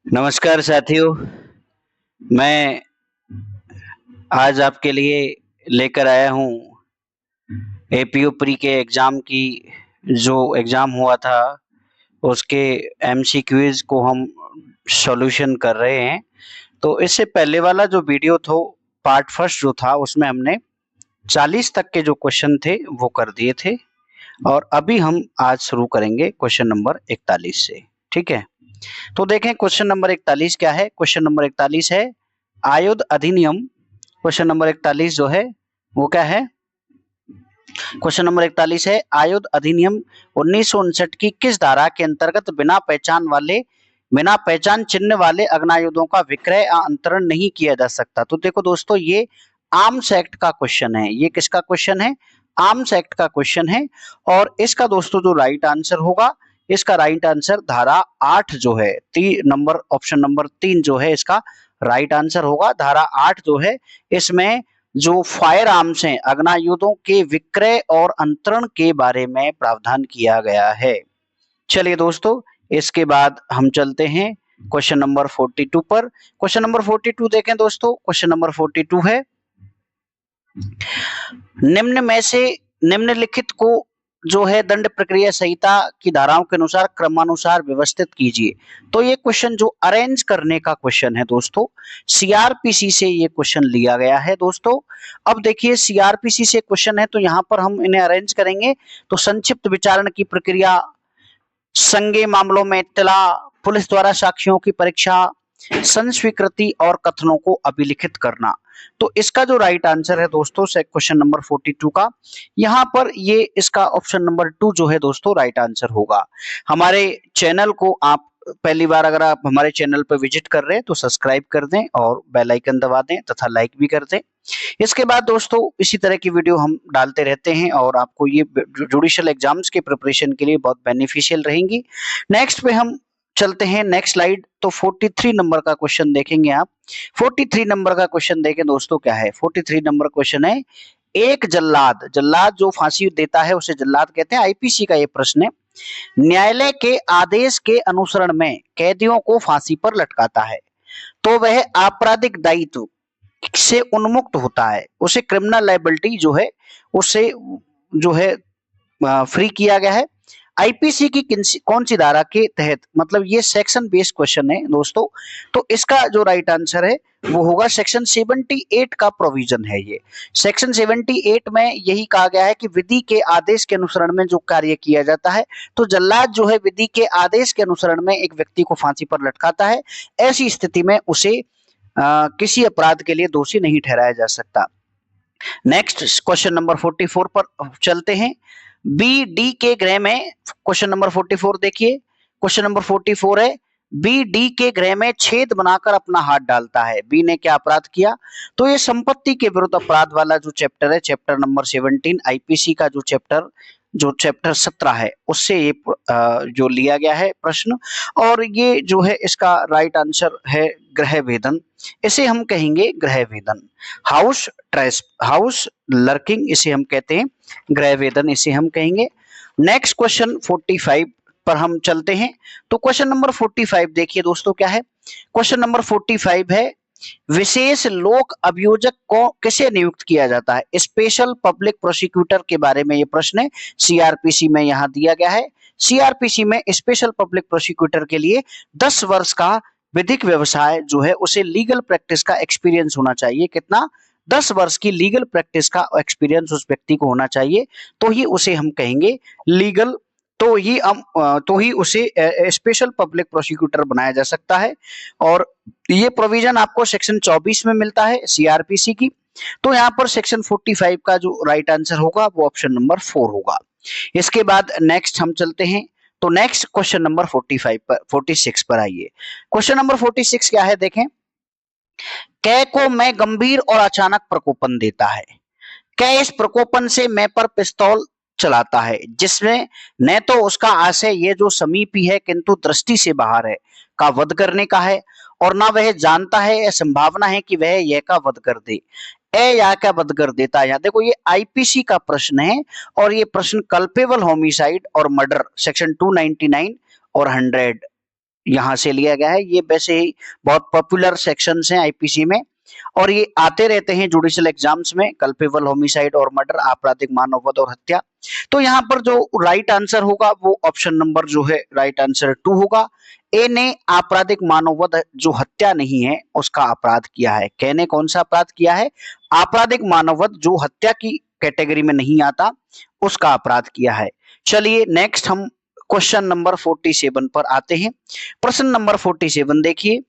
नमस्कार साथियों, मैं आज आपके लिए लेकर आया हूँ एपीओ प्री के एग्ज़ाम की जो एग्ज़ाम हुआ था उसके एमसीक्यूज़ को हम सॉल्यूशन कर रहे हैं। तो इससे पहले वाला जो वीडियो था पार्ट फर्स्ट जो था उसमें हमने 40 तक के जो क्वेश्चन थे वो कर दिए थे और अभी हम आज शुरू करेंगे क्वेश्चन नंबर 41 से। ठीक है, तो देखें क्वेश्चन नंबर 41 क्या है। क्वेश्चन नंबर 41 है आयुध अधिनियम। क्वेश्चन नंबर 41 जो है वो क्या है, क्वेश्चन नंबर 41 है आयुध अधिनियम 1959 की किस धारा के अंतर्गत बिना पहचान चिन्ह वाले अग्नायुधों का विक्रय या अंतरण नहीं किया जा सकता। तो देखो दोस्तों, ये आर्म्स एक्ट का क्वेश्चन है। ये किसका क्वेश्चन है? आर्म्स एक्ट का क्वेश्चन है। और इसका दोस्तों जो राइट आंसर होगा, इसका राइट आंसर धारा 8 जो है, नंबर ऑप्शन नंबर 3 जो है इसका राइट आंसर होगा। धारा 8 जो है इसमें जो फायर आर्म्स हैं, अग्नायुधों के विक्रय और अंतरण के बारे में प्रावधान किया गया है। चलिए दोस्तों, इसके बाद हम चलते हैं क्वेश्चन नंबर 42 पर। क्वेश्चन नंबर 42 देखें दोस्तों। क्वेश्चन नंबर 42 है निम्न में से निम्नलिखित को जो है दंड प्रक्रिया संहिता की धाराओं के अनुसार क्रमानुसार व्यवस्थित कीजिए। तो ये क्वेश्चन जो अरेंज करने का क्वेश्चन है दोस्तों, सीआरपीसी से ये क्वेश्चन लिया गया है दोस्तों। अब देखिए सीआरपीसी से क्वेश्चन है तो यहाँ पर हम इन्हें अरेंज करेंगे। तो संक्षिप्त विचारण की प्रक्रिया, संज्ञेय मामलों में इत्तला, पुलिस द्वारा साक्ष्यों की परीक्षा, संस्वीकृति और कथनों को अभिलिखित करना। तो इसका जो राइट आंसर है दोस्तों क्वेश्चन नंबर 42 का, यहाँ पर ये इसका ऑप्शन नंबर 2 जो है दोस्तों राइट आंसर होगा। हमारे चैनल को आप पहली बार अगर आप हमारे चैनल पर विजिट कर रहे हैं तो सब्सक्राइब कर दें और बेल आइकन दबा दें तथा लाइक भी कर दें। इसके बाद दोस्तों इसी तरह की वीडियो हम डालते रहते हैं और आपको ये जुडिशियल एग्जाम्स के प्रिपरेशन के लिए बहुत बेनिफिशियल रहेंगी। नेक्स्ट पे हम चलते हैं, नेक्स्ट स्लाइड। तो 43 नंबर का क्वेश्चन देखेंगे आप। 43 नंबर का क्वेश्चन देखें दोस्तों, क्या है 43 नंबर क्वेश्चन है एक जल्लाद, जल्लाद जो फांसी देता है उसे जल्लाद कहते हैं। आईपीसी का ये प्रश्न है, न्यायालय के आदेश के अनुसरण में कैदियों को फांसी पर लटकाता है तो वह आपराधिक दायित्व से उन्मुक्त होता है, उसे क्रिमिनल लायबिलिटी जो है उससे जो है फ्री किया गया है। आईपीसी की कौन सी धारा के तहत, मतलब ये सेक्शन बेस्ड क्वेश्चन है दोस्तों। तो इसका जो राइट आंसर है वो होगा सेक्शन 78 का प्रोविजन है। ये सेक्शन 78 में यही कहा गया है कि विधि के आदेश के अनुसरण में जो कार्य किया जाता है, तो जल्लाद जो है विधि के आदेश के अनुसरण में एक व्यक्ति को फांसी पर लटकाता है। ऐसी स्थिति में उसे किसी अपराध के लिए दोषी नहीं ठहराया जा सकता। नेक्स्ट क्वेश्चन नंबर 44 पर चलते हैं। बी डी के गृह में, क्वेश्चन नंबर 44 देखिए। क्वेश्चन नंबर 44 है बी डी के गृह में छेद बनाकर अपना हाथ डालता है। बी ने क्या अपराध किया? तो ये संपत्ति के विरुद्ध अपराध वाला जो चैप्टर है, चैप्टर नंबर 17 आईपीसी का जो चैप्टर 17 है उससे ये जो लिया गया है प्रश्न। और ये जो है इसका राइट आंसर है गृह भेदन, इसे हम कहेंगे गृह भेदन। हाउस लर्किंग इसे हम कहते हैं, गृह भेदन इसे हम कहेंगे। नेक्स्ट क्वेश्चन 45 पर हम चलते हैं। तो क्वेश्चन नंबर 45 देखिए दोस्तों, क्या है क्वेश्चन नंबर 45 है विशेष लोक अभियोजक को किसे नियुक्त किया जाता है? स्पेशल पब्लिक प्रोसिक्यूटर के बारे में ये प्रश्न है, सीआरपीसी में यहाँ दिया गया है। सीआरपीसी में स्पेशल पब्लिक प्रोसिक्यूटर के लिए 10 वर्ष का विधिक व्यवसाय जो है उसे लीगल प्रैक्टिस का एक्सपीरियंस होना चाहिए। कितना? 10 वर्ष की लीगल प्रैक्टिस का एक्सपीरियंस उस व्यक्ति को होना चाहिए, तो ही उसे हम कहेंगे लीगल, तो ही उसे स्पेशल पब्लिक प्रोसिक्यूटर बनाया जा सकता है। और ये प्रोविजन आपको सेक्शन 24 में मिलता है सीआरपीसी की। तो यहाँ पर सेक्शन 45 का जो राइट आंसर होगा वो ऑप्शन नंबर 4 होगा। इसके बाद नेक्स्ट हम चलते हैं। तो नेक्स्ट क्वेश्चन नंबर 46 पर आइए। क्वेश्चन नंबर 46 क्या है देखें। कै को मैं गंभीर और अचानक प्रकोपन देता है। कै इस प्रकोपन से मैं पर पिस्तौल चलाता है जिसमें न तो उसका आशय ये जो समीपी है किंतु दृष्टि से बाहर है का वध करने का है, और ना वह जानता है या संभावना है कि वह यह का वध कर दे। ए या का वध कर देता है। देखो ये आईपीसी का प्रश्न है और ये प्रश्न कल्पेबल होमिसाइड और मर्डर सेक्शन 299 और 100 यहाँ से लिया गया है। ये वैसे ही बहुत पॉपुलर सेक्शंस हैं आईपीसी में और ये आते रहते हैं जुडिशियल एग्जाम्स में, कल्पेबल, होमिसाइड और मर्डर, आपराधिक मानववध और हत्या। तो यहाँ पर जो राइट आंसर होगा वो ऑप्शन नंबर जो है राइट आंसर 2 होगा। ए ने आपराधिक मानववध जो हत्या नहीं है उसका अपराध किया है। के ने कौन सा अपराध किया है? आपराधिक मानववध जो हत्या की कैटेगरी में नहीं आता उसका अपराध किया है। चलिए नेक्स्ट हम क्वेश्चन नंबर 47 पर आते हैं। प्रश्न नंबर 47 देखिए,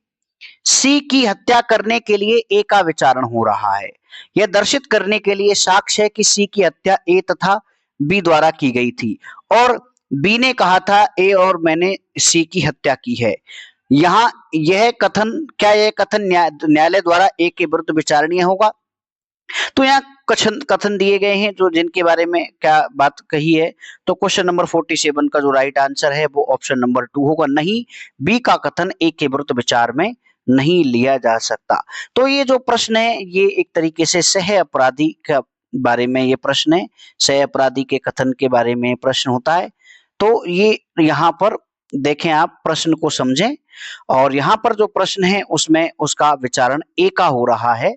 सी की हत्या करने के लिए ए का विचारण हो रहा है। यह दर्शित करने के लिए साक्ष्य है कि सी की हत्या ए तथा बी द्वारा की गई थी और बी ने कहा था ए और मैंने सी की हत्या की है। यहाँ यह कथन न्यायालय द्वारा ए के विरुद्ध विचारणीय होगा। तो यहाँ कथन दिए गए हैं जो जिनके बारे में क्या बात कही है। तो क्वेश्चन नंबर 47 का जो राइट आंसर है वो ऑप्शन नंबर 2 होगा। नहीं, बी का कथन ए के विरुद्ध विचार में नहीं लिया जा सकता। तो ये जो प्रश्न है ये एक तरीके से सह अपराधी का बारे में ये प्रश्न है, सह अपराधी के कथन के बारे में प्रश्न होता है। तो ये यहाँ पर देखें, आप प्रश्न को समझें और यहाँ पर जो प्रश्न है उसमें उसका विचारण ए का हो रहा है,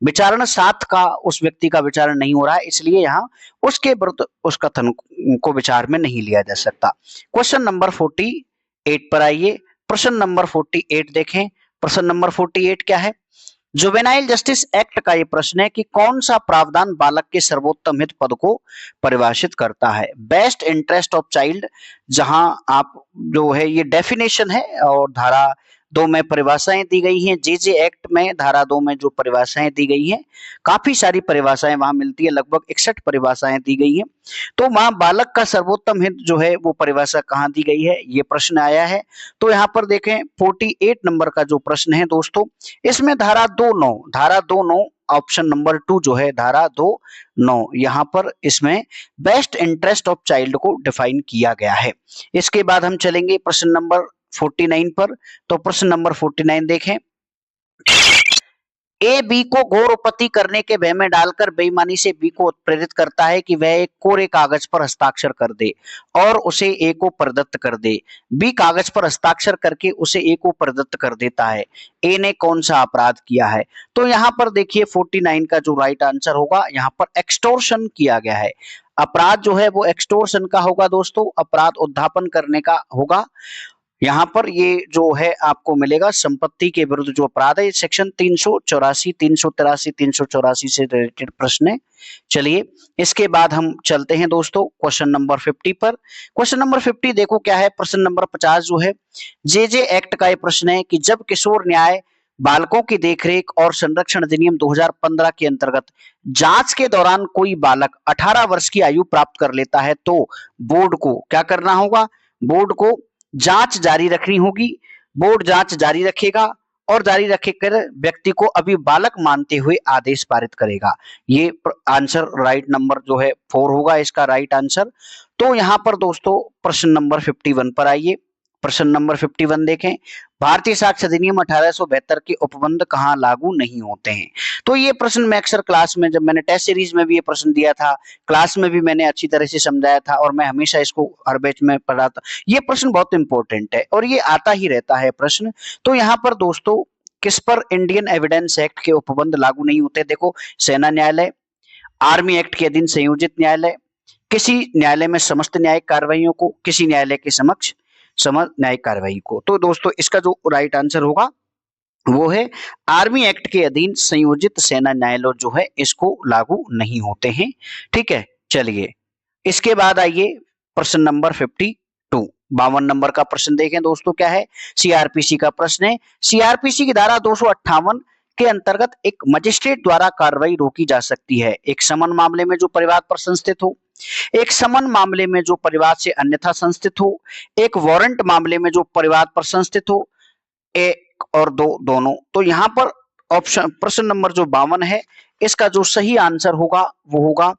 विचारण 7 का उस व्यक्ति का विचारण नहीं हो रहा है, इसलिए यहाँ उसके विरुद्ध उस कथन को विचार में नहीं लिया जा सकता। क्वेश्चन नंबर 48 पर आइए। प्रश्न नंबर 48 देखें। प्रश्न नंबर 48 क्या है? जुवेनाइल जस्टिस एक्ट का ये प्रश्न है कि कौन सा प्रावधान बालक के सर्वोत्तम हित पद को परिभाषित करता है? बेस्ट इंटरेस्ट ऑफ चाइल्ड, जहां आप जो है ये डेफिनेशन है और धारा 2 में परिभाषाएं दी गई हैं। जेजे एक्ट में धारा 2 में जो परिभाषाएं दी गई हैं, काफी सारी परिभाषाएं वहां मिलती है, लगभग 61 परिभाषाएं दी गई हैं। तो वहां बालक का सर्वोत्तम हित जो है वो परिभाषा कहाँ दी गई है, ये प्रश्न आया है। तो यहाँ पर देखें 48 नंबर का जो प्रश्न है दोस्तों, इसमें धारा 2(9) ऑप्शन नंबर 2 जो है धारा 2(9) यहाँ पर इसमें बेस्ट इंटरेस्ट ऑफ चाइल्ड को डिफाइन किया गया है। इसके बाद हम चलेंगे प्रश्न नंबर 49 पर। तो प्रश्न नंबर 49 देखें। ए बी को गौरवपति करने के भय में डालकर बेईमानी से बी को प्रेरित करता है कि वह एक कोरे कागज पर हस्ताक्षर कर दे और उसे ए को प्रदत्त कर दे। बी कागज पर हस्ताक्षर करके उसे ए को प्रदत्त कर देता है। ए ने कौन सा अपराध किया है? तो यहाँ पर देखिए 49 का जो राइट आंसर होगा, यहाँ पर एक्सटोर्शन किया गया है। अपराध जो है वो एक्सटोर्शन का होगा दोस्तों, अपराध उद्धापन करने का होगा। यहाँ पर ये जो है आपको मिलेगा संपत्ति के विरुद्ध जो अपराध है, सेक्शन 384, 383, 384 से रिलेटेड प्रश्न है। चलिए इसके बाद हम चलते हैं दोस्तों क्वेश्चन नंबर 50 पर। क्वेश्चन नंबर 50 देखो क्या है। प्रश्न नंबर 50 जो है जेजे एक्ट का ये प्रश्न है कि जब किशोर न्याय बालकों की देखरेख और संरक्षण अधिनियम 2015 के अंतर्गत जांच के दौरान कोई बालक 18 वर्ष की आयु प्राप्त कर लेता है तो बोर्ड को क्या करना होगा? बोर्ड को जांच जारी रखनी होगी। बोर्ड जांच जारी रखेगा और जारी रखकर व्यक्ति को अभी बालक मानते हुए आदेश पारित करेगा। ये आंसर राइट नंबर जो है 4 होगा इसका राइट आंसर। तो यहाँ पर दोस्तों प्रश्न नंबर 51 पर आइए। प्रश्न नंबर 51 देखें। भारतीय साक्ष्य अधिनियम 1872 के उपबंध कहाँ लागू नहीं होते हैं? तो ये प्रश्न मैं अक्सर क्लास में, जब मैंने टेस्ट सीरीज में भी ये प्रश्न दिया था, क्लास में भी मैंने अच्छी तरह से समझाया था और मैं हमेशा इसको हर बैच में पढ़ा था। ये प्रश्न बहुत इंपॉर्टेंट है और ये आता ही रहता है प्रश्न। तो यहाँ पर दोस्तों किस पर इंडियन एविडेंस एक्ट के उपबंध लागू नहीं होते? देखो, सेना न्यायालय, आर्मी एक्ट के अधीन संयोजित न्यायालय, किसी न्यायालय में समस्त न्यायिक कार्रवाइयों को, किसी न्यायालय के समक्ष समस्त न्यायिक कार्रवाई को। तो दोस्तों इसका जो राइट आंसर होगा वो है आर्मी एक्ट के अधीन संयोजित सेना न्यायालय जो है इसको लागू नहीं होते हैं। ठीक है, चलिए इसके बाद आइए प्रश्न नंबर 52। 52 नंबर का प्रश्न देखें दोस्तों क्या है। सीआरपीसी का प्रश्न है। सीआरपीसी की धारा 258 के अंतर्गत एक मजिस्ट्रेट द्वारा कार्रवाई रोकी जा सकती है एक समन मामले में जो परिवाद पर संस्थित हो, एक समन मामले में जो परिवाद से अन्यथा संस्थित हो, एक वारंट मामले में जो परिवाद पर संस्थित हो, एक और दो दोनों। तो यहाँ पर ऑप्शन प्रश्न नंबर जो 52 है इसका जो सही आंसर होगा वो होगा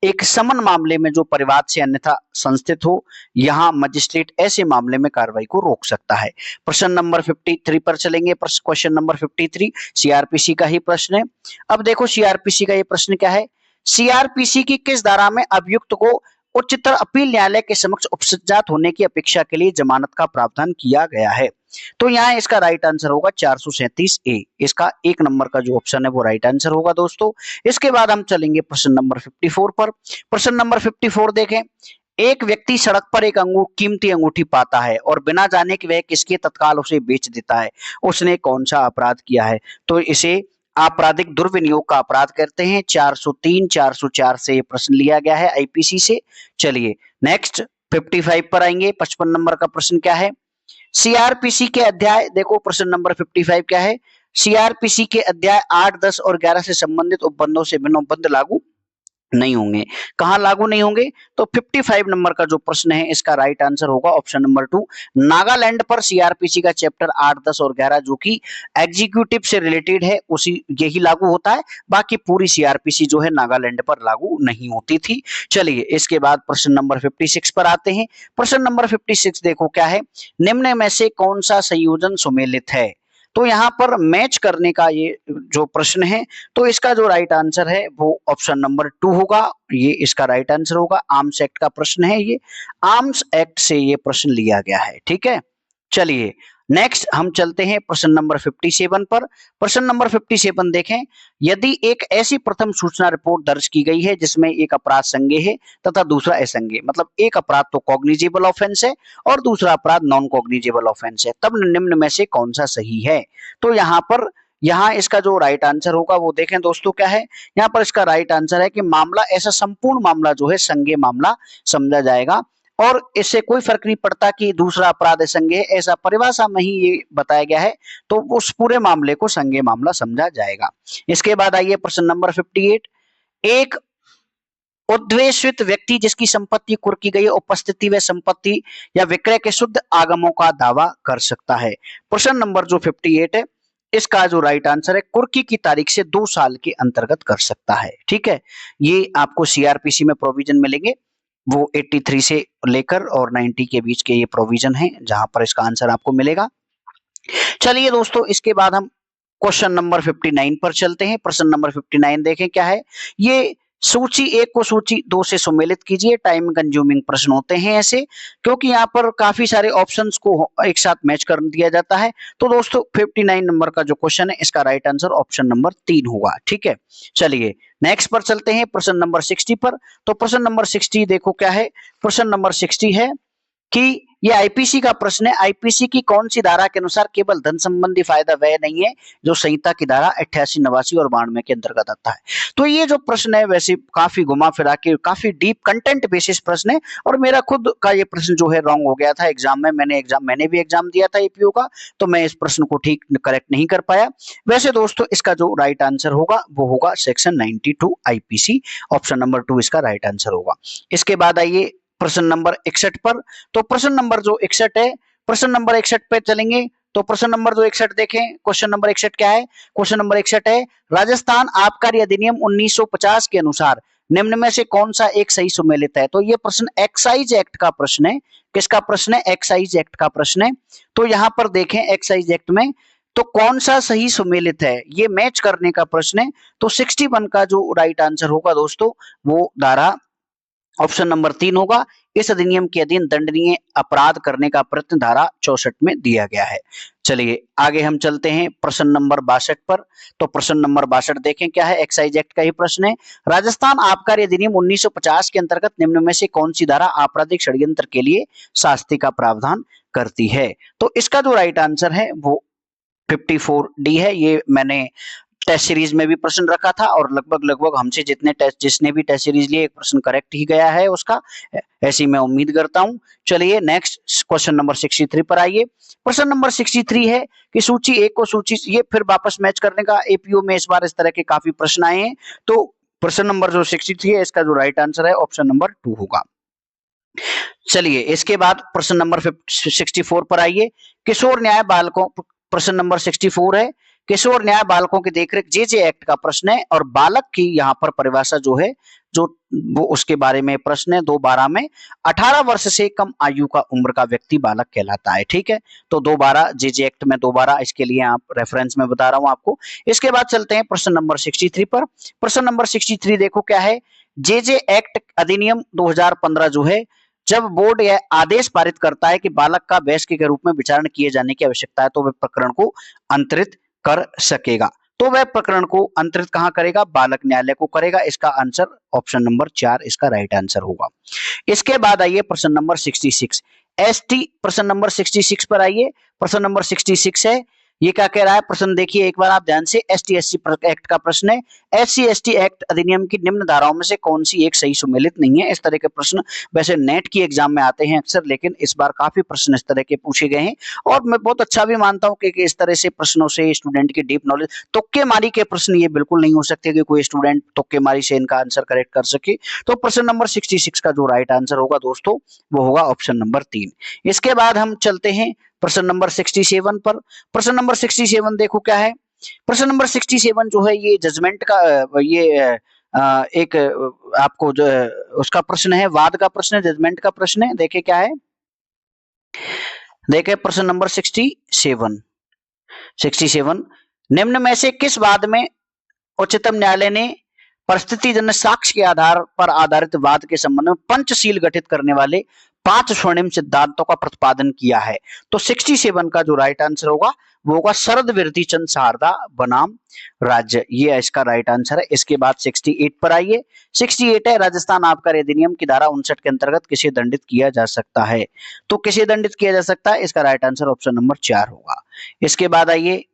एक समन मामले में जो परिवाद से अन्यथा संस्थित हो। यहाँ मजिस्ट्रेट ऐसे मामले में कार्रवाई को रोक सकता है। प्रश्न नंबर 53 पर चलेंगे। क्वेश्चन नंबर 53 सीआरपीसी का ही प्रश्न है। अब देखो सीआरपीसी का ये प्रश्न क्या है। सीआरपीसी की किस धारा में अभियुक्त को उच्चतर अपील न्यायालय के समक्ष उपसज्जात होने की अपेक्षा के लिए जमानत का प्रावधान किया गया है। तो यहाँ इसका राइट आंसर होगा 437 ए। इसका 1 नंबर का जो ऑप्शन है वो राइट आंसर होगा दोस्तों। इसके बाद हम चलेंगे प्रश्न नंबर 54 पर। प्रश्न नंबर 54 देखें, एक व्यक्ति सड़क पर एक कीमती अंगूठी पाता है और बिना जाने कि वह किसके तत्काल उसे बेच देता है, उसने कौन सा अपराध किया है? तो इसे आपराधिक दुर्विनियोग का अपराध कहते हैं। 403 404 से ये प्रश्न लिया गया है आईपीसी से। चलिए नेक्स्ट 55 पर आएंगे। 55 नंबर का प्रश्न क्या है? सीआरपीसी के अध्याय, देखो प्रश्न नंबर 55 क्या है? सीआरपीसी के अध्याय 8, 10 और 11 से संबंधित उपबंधों से भिन्न उपबंध लागू नहीं होंगे। कहां लागू नहीं होंगे? तो 55 नंबर का जो प्रश्न है इसका राइट आंसर होगा ऑप्शन नंबर 2। नागालैंड पर सीआरपीसी का चैप्टर 8, 10 और 11 जो कि एग्जीक्यूटिव से रिलेटेड है उसी यही लागू होता है। बाकी पूरी सीआरपीसी जो है नागालैंड पर लागू नहीं होती थी। चलिए इसके बाद प्रश्न नंबर 56 पर आते हैं। प्रश्न नंबर 56 देखो क्या है? निम्न में से कौन सा संयोजन सुमेलित है? तो यहाँ पर मैच करने का ये जो प्रश्न है, तो इसका जो राइट आंसर है वो ऑप्शन नंबर 2 होगा। ये इसका राइट आंसर होगा। आर्म्स एक्ट का प्रश्न है ये, आर्म्स एक्ट से ये प्रश्न लिया गया है। ठीक है, चलिए नेक्स्ट हम चलते हैं प्रश्न नंबर 57 पर। प्रश्न नंबर 57 देखें, यदि एक ऐसी प्रथम सूचना रिपोर्ट दर्ज की गई है जिसमें एक अपराध संज्ञेय है तथा दूसरा असंज्ञेय, मतलब एक अपराध तो कॉग्निजेबल ऑफेंस है और दूसरा अपराध नॉन कॉग्निजेबल ऑफेंस है, तब निम्न में से कौन सा सही है? तो यहाँ इसका जो राइट आंसर होगा वो देखें दोस्तों क्या है? यहाँ पर इसका राइट आंसर है कि मामला ऐसा संपूर्ण मामला जो है संज्ञेय मामला समझा जाएगा और इससे कोई फर्क नहीं पड़ता कि दूसरा अपराध संज्ञेय है, ऐसा परिभाषा में ही ये बताया गया है, तो उस पूरे मामले को संज्ञेय मामला समझा जाएगा। इसके बाद आइए प्रश्न नंबर 58। एक उद्वेशित व्यक्ति जिसकी संपत्ति कुर्की गई उपस्थिति व संपत्ति या विक्रय के शुद्ध आगमों का दावा कर सकता है। प्रश्न नंबर जो 58 है इसका जो राइट आंसर है कुर्की की तारीख से 2 साल के अंतर्गत कर सकता है। ठीक है, ये आपको सीआरपीसी में प्रोविजन मिलेंगे, वो 83 से लेकर और 90 के बीच के ये प्रोविजन है जहां पर इसका आंसर आपको मिलेगा। चलिए दोस्तों इसके बाद हम क्वेश्चन नंबर 59 पर चलते हैं। प्रश्न नंबर 59 देखें क्या है? ये सूची 1 को सूची 2 से सुमेलित कीजिए। टाइम कंज्यूमिंग प्रश्न होते हैं ऐसे, क्योंकि यहाँ पर काफी सारे ऑप्शंस को एक साथ मैच कर दिया जाता है। तो दोस्तों 59 नंबर का जो क्वेश्चन है इसका राइट आंसर ऑप्शन नंबर 3 होगा। ठीक है, चलिए नेक्स्ट पर चलते हैं प्रश्न नंबर 60 पर। तो प्रश्न नंबर 60 देखो क्या है? प्रश्न नंबर 60 है कि ये आईपीसी का प्रश्न है, आईपीसी की कौन सी धारा के अनुसार केवल धन संबंधी फायदा वह नहीं है जो संहिता की धारा 88, 89 और 92 के अंतर्गत आता है। तो ये जो प्रश्न है वैसे काफी घुमा फिरा के काफी डीप कंटेंट बेसिस प्रश्न है और मेरा खुद का ये प्रश्न जो है रॉन्ग हो गया था एग्जाम में। मैंने भी एग्जाम दिया था एपीओ का, तो मैं इस प्रश्न को ठीक करेक्ट नहीं कर पाया। वैसे दोस्तों इसका जो राइट आंसर होगा वो होगा सेक्शन 92 आईपीसी, ऑप्शन नंबर 2 इसका राइट आंसर होगा। इसके बाद आइए प्रश्न नंबर 61 पर। तो प्रश्न नंबर जो 61 है, प्रश्न नंबर 61 पे चलेंगे। तो प्रश्न नंबर जो 61 देखें, क्वेश्चन नंबर 61 क्या है? क्वेश्चन नंबर 61 है राजस्थान आबकारी अधिनियम 1950 के अनुसार निम्न में से कौन सा एक सही सुमेलित है? तो ये प्रश्न एक्साइज एक्ट का प्रश्न है। किसका प्रश्न है? एक्साइज एक्ट का प्रश्न है। तो यहाँ पर देखें एक्साइज एक्ट में तो कौन सा सही सुमेलित है, ये मैच करने का प्रश्न है। तो 61 का जो राइट आंसर होगा दोस्तों वो धारा ऑप्शन नंबर 3 होगा। इस अधिनियम के अधीन दंडनीय अपराध करने का प्रयत्न धारा 64 में दिया गया है। चलिए आगे हम चलते हैं प्रश्न नंबर 62 पर। तो प्रश्न नंबर 62 देखें क्या है? एक्साइज एक्ट का ही प्रश्न है। राजस्थान आबकारी अधिनियम 1950 के अंतर्गत निम्न में से कौन सी धारा आपराधिक षड्यंत्र के लिए शास्ति का प्रावधान करती है? तो इसका जो राइट आंसर है वो 54D है। ये मैंने टेस्ट सीरीज में भी प्रश्न रखा था और लगभग हमसे जिसने भी टेस्ट सीरीज लिए एक प्रश्न करेक्ट ही गया है उसका, ऐसी मैं उम्मीद करता हूं। चलिए नेक्स्ट क्वेश्चन नंबर 63 पर आइए। प्रश्न नंबर 63 है कि सूची 1 को सूची, ये फिर वापस मैच करने का एपीओ में इस बार इस तरह के काफी प्रश्न आए हैं। तो प्रश्न नंबर जो 63 है इसका जो राइट आंसर है ऑप्शन नंबर 2 होगा। चलिए इसके बाद प्रश्न नंबर 64 पर आइए। किशोर न्याय बालकों, प्रश्न नंबर 64 है किशोर न्याय बालकों की देखरेख जेजे एक्ट का प्रश्न है और बालक की यहाँ पर परिभाषा जो है जो वो उसके बारे में प्रश्न है 2/12 में 18 वर्ष से कम आयु का उम्र का व्यक्ति बालक कहलाता है। ठीक है, तो 2/12 जेजे एक्ट में 2/12 इसके लिए आप रेफरेंस में बता रहा हूं आपको। इसके बाद चलते हैं प्रश्न नंबर 63 पर। प्रश्न नंबर 63 देखो क्या है? जे एक्ट अधिनियम 2015 जो है, जब बोर्ड यह आदेश पारित करता है कि बालक का वयस्क के रूप में विचारण किए जाने की आवश्यकता है, तो वह प्रकरण को अंतरित कर सकेगा। तो वह प्रकरण को अंतरित कहां करेगा? बालक न्यायालय को करेगा। इसका आंसर ऑप्शन नंबर 4 इसका राइट आंसर होगा। इसके बाद आइए प्रश्न नंबर 66। एसटी प्रश्न नंबर 66 पर आइए। प्रश्न नंबर 66 है, ये क्या कह रहा है? प्रश्न देखिए एक बार आप ध्यान से। एसटी एससी एक्ट का प्रश्न है, एससी एसटी एक्ट अधिनियम की निम्न धाराओं में से कौन सी एक सही सुमेलित नहीं है? इस तरह के प्रश्न वैसे नेट की एग्जाम में आते हैं अक्सर, लेकिन इस बार काफी प्रश्न इस तरह के पूछे गए हैं और मैं बहुत अच्छा भी मानता हूं कि इस तरह से प्रश्नों से स्टूडेंट की डीप नॉलेज, तुक्के मारी के प्रश्न ये बिल्कुल नहीं हो सकते कि कोई स्टूडेंट तुक्के मारी से इनका आंसर करेक्ट कर सके। तो प्रश्न नंबर 66 का जो राइट आंसर होगा दोस्तों, वो होगा ऑप्शन नंबर 3। इसके बाद हम चलते हैं प्रश्न नंबर 67 पर। प्रश्न नंबर 67 देखो क्या है। प्रश्न नंबर 67 जो है ये जजमेंट का एक आपको जो उसका प्रश्न है, वाद का प्रश्न है, जजमेंट का प्रश्न है। देखे क्या है, देखे प्रश्न नंबर 67 निम्न में से किस वाद में उच्चतम न्यायालय ने परिस्थितिजन्य साक्ष्य के आधार पर आधारित वाद के संबंध में पंचशील गठित करने वाले 5 स्वर्णिम सिद्धांतों का प्रतिपादन किया है? तो 67 का जो राइट आंसर होगा वो होगा शरद विरति चंद शारदा बनाम राज्य, ये इसका राइट आंसर है। इसके बाद 68 पर आइए। 68 है, राजस्थान आबकारी अधिनियम की धारा 59 के अंतर्गत किसे दंडित किया जा सकता है? तो किसे दंडित किया जा सकता है? इसका राइट आंसर ऑप्शन नंबर 4 होगा। इसके बाद आइए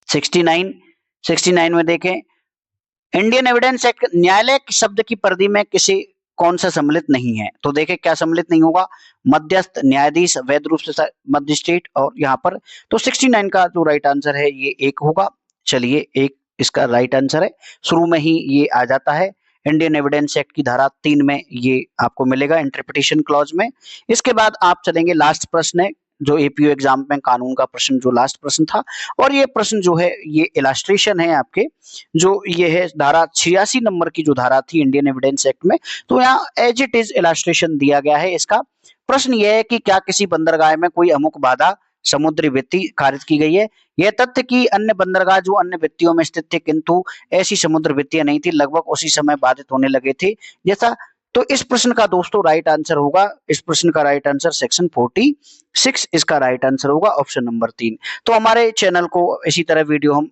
69 में देखें, इंडियन एविडेंस एक्ट न्यायालय शब्द की परिधि में किसी कौन सा सम्मिलित नहीं है? तो देखें क्या सम्मिलित नहीं होगा? मध्यस्थ, न्यायाधीश, वैध रूप से मजिस्ट्रेट और यहाँ पर। तो 69 का जो राइट आंसर है ये 1 होगा। चलिए, 1 इसका राइट आंसर है। शुरू में ही ये आ जाता है इंडियन एविडेंस एक्ट की धारा 3 में, ये आपको मिलेगा इंटरप्रिटेशन क्लॉज में। इसके बाद आप चलेंगे, लास्ट प्रश्न है जो एपीओ एग्जाम में कानून का प्रश्न जो लास्ट प्रश्न था, और ये प्रश्न जो है ये इलास्ट्रेशन है आपके, जो ये है धारा 86 नंबर की जो धारा थी इंडियन एविडेंस एक्ट में, तो यहाँ एज इट इज इलास्ट्रेशन दिया गया है। इसका प्रश्न यह है कि क्या किसी बंदरगाह में कोई अमुक बाधा समुद्री वित्ती खारिज की गई है? यह तथ्य कि अन्य बंदरगाह जो अन्य वित्तियों में स्थित थे किंतु ऐसी समुद्र वित्तियां नहीं थी, लगभग उसी समय बाधित होने लगे थे जैसा। तो इस प्रश्न का दोस्तों राइट आंसर होगा, इस प्रश्न का राइट आंसर सेक्शन 46 इसका राइट आंसर होगा ऑप्शन नंबर 3। तो हमारे चैनल को इसी तरह वीडियो हम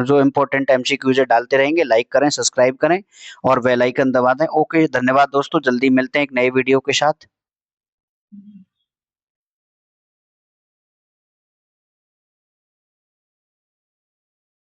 जो इम्पोर्टेंट एमसीक्यूज डालते रहेंगे। लाइक करें, सब्सक्राइब करें और बेल आइकन दबा दें। ओके, धन्यवाद दोस्तों, जल्दी मिलते हैं एक नए वीडियो के साथ।